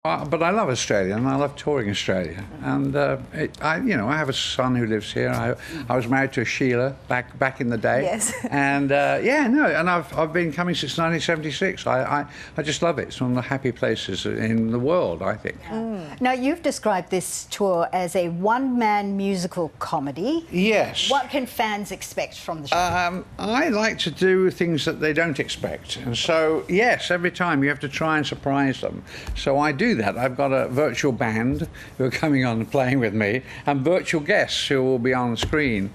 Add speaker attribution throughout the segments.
Speaker 1: But I love Australia, and I love touring Australia. And I have a son who lives here. I was married to a Sheila back in the day.
Speaker 2: Yes.
Speaker 1: And and I've been coming since 1976. I just love it. It's one of the happy places in the world, I think.
Speaker 3: Now, you've described this tour as a one-man musical comedy.
Speaker 1: Yes.
Speaker 3: What can fans expect from the show?
Speaker 1: I like to do things that they don't expect. And so, yes, every time you have to try and surprise them. So I do that. I've got a virtual band who are coming on and playing with me, and virtual guests who will be on the screen,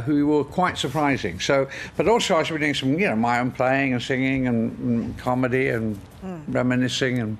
Speaker 1: who were quite surprising. So, but also I should be doing some, my own playing and singing and comedy and reminiscing and,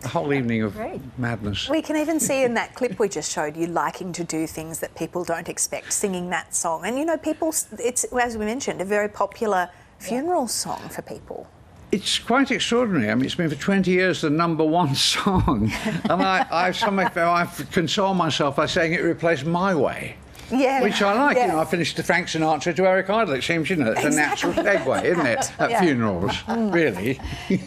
Speaker 1: a whole evening of madness.
Speaker 2: We can even see in that clip we just showed you liking to do things that people don't expect, singing that song. And, people, it's, as we mentioned, a very popular funeral song for people.
Speaker 1: It's quite extraordinary. I mean, it's been for 20 years the #1 song. And I've consoled myself by saying it replaced My Way.
Speaker 2: Yeah.
Speaker 1: Which I like.
Speaker 2: Yeah.
Speaker 1: I finished the Frank Sinatra to Eric Idle. It seems, it's a natural segue, isn't it? At funerals, really.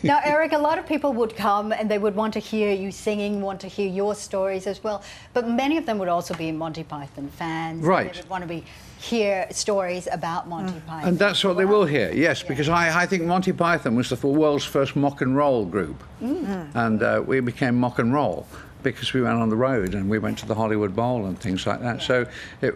Speaker 3: Now, Eric, a lot of people would come and they would want to hear you singing, want to hear your stories as well. But many of them would also be Monty Python fans.
Speaker 1: Right.
Speaker 3: They would want to hear stories about Monty Python.
Speaker 1: And that's what they will hear, yes, because I think Monty Python was the world's first mock and roll group. And we became mock and roll because we went on the road and we went to the Hollywood Bowl and things like that. So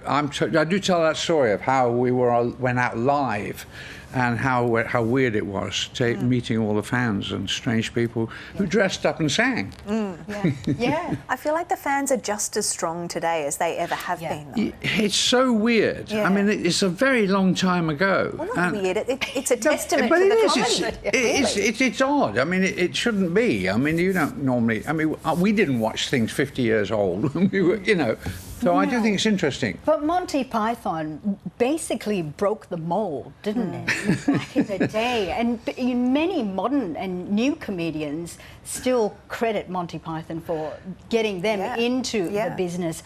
Speaker 1: I do tell that story of how we went out live and how weird it was meeting all the fans and strange people who dressed up and sang.
Speaker 2: I feel like the fans are just as strong today as they ever have been, though.
Speaker 1: It's so weird. I mean, it's a very long time ago.
Speaker 2: Well, not weird. It's a testament
Speaker 1: but
Speaker 2: to
Speaker 1: it
Speaker 2: the
Speaker 1: is.
Speaker 2: comedy.
Speaker 1: It's odd. I mean, it shouldn't be. I mean, you don't normally. I mean, we didn't watch things 50 years old. We were, So I do think it's interesting.
Speaker 3: But Monty Python basically broke the mold, didn't it, back in the day? And many modern and new comedians still credit Monty Python for getting them into the business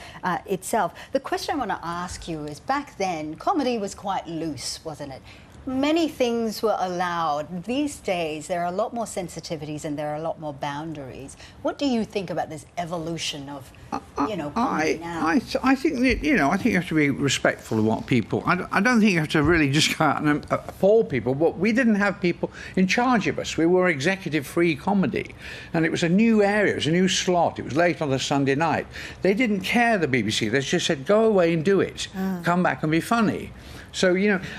Speaker 3: itself. The question I want to ask you is, back then, comedy was quite loose, wasn't it? Many things were allowed. These days, there are a lot more sensitivities and there are a lot more boundaries. What do you think about this evolution of, comedy now?
Speaker 1: I think that, I think you have to be respectful of what people. I don't think you have to really just go out and appall people. But we didn't have people in charge of us. We were executive-free comedy, and it was a new area. It was a new slot. It was late on a Sunday night. They didn't care, the BBC. They just said, go away and do it. Come back and be funny. So,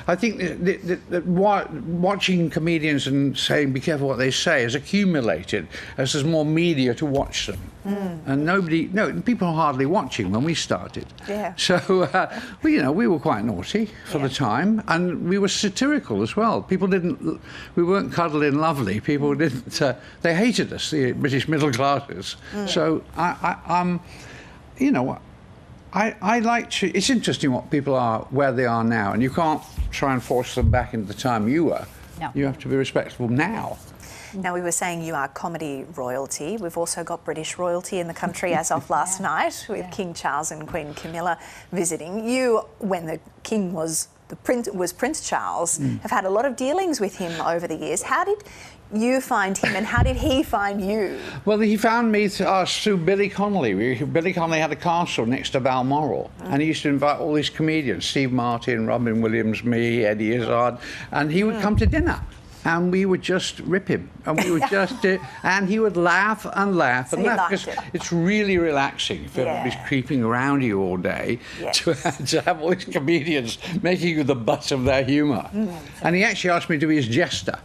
Speaker 1: I think that watching comedians and saying, be careful what they say, has accumulated as there's more media to watch them. And people are hardly watching when we started.
Speaker 2: Yeah.
Speaker 1: So, we were quite naughty for the time, and we were satirical as well. We weren't cuddly and lovely. People didn't, they hated us, the British middle classes. So, I like to. It's interesting what people are, where they are now, and you can't try and force them back into the time you were.
Speaker 3: No.
Speaker 1: You have to be respectful now.
Speaker 2: Now, we were saying you are comedy royalty. We've also got British royalty in the country as of last night, with King Charles and Queen Camilla visiting. You, when the King was Prince Charles, have had a lot of dealings with him over the years. How did you find him, and how did he find you?
Speaker 1: Well, he found me through Billy Connolly. Billy Connolly had a castle next to Balmoral, and he used to invite all these comedians, Steve Martin, Robin Williams, me, Eddie Izzard, and he would come to dinner. And we would just rip him, and we would just, and he would laugh and laugh and laugh, because it's really relaxing if everybody's creeping around you all day to have all these comedians making you the butt of their humour. And he actually asked me to be his jester.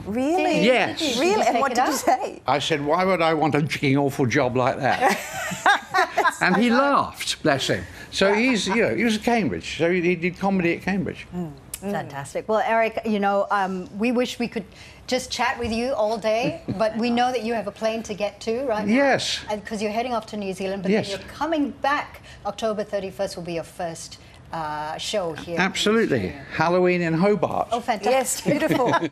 Speaker 2: Really?
Speaker 1: Yes.
Speaker 2: Really? And what did you say?
Speaker 1: I said, why would I want a fucking awful job like that? And he laughed, bless him. So he was at Cambridge, so he did comedy at Cambridge.
Speaker 3: Fantastic. Well, Eric, we wish we could just chat with you all day, but we know that you have a plane to get to right now.
Speaker 1: Yes.
Speaker 3: Because you're heading off to New Zealand, but then you're coming back. October 31st will be your first show here.
Speaker 1: Absolutely. Halloween in Hobart.
Speaker 3: Oh, fantastic.
Speaker 2: Yes, beautiful.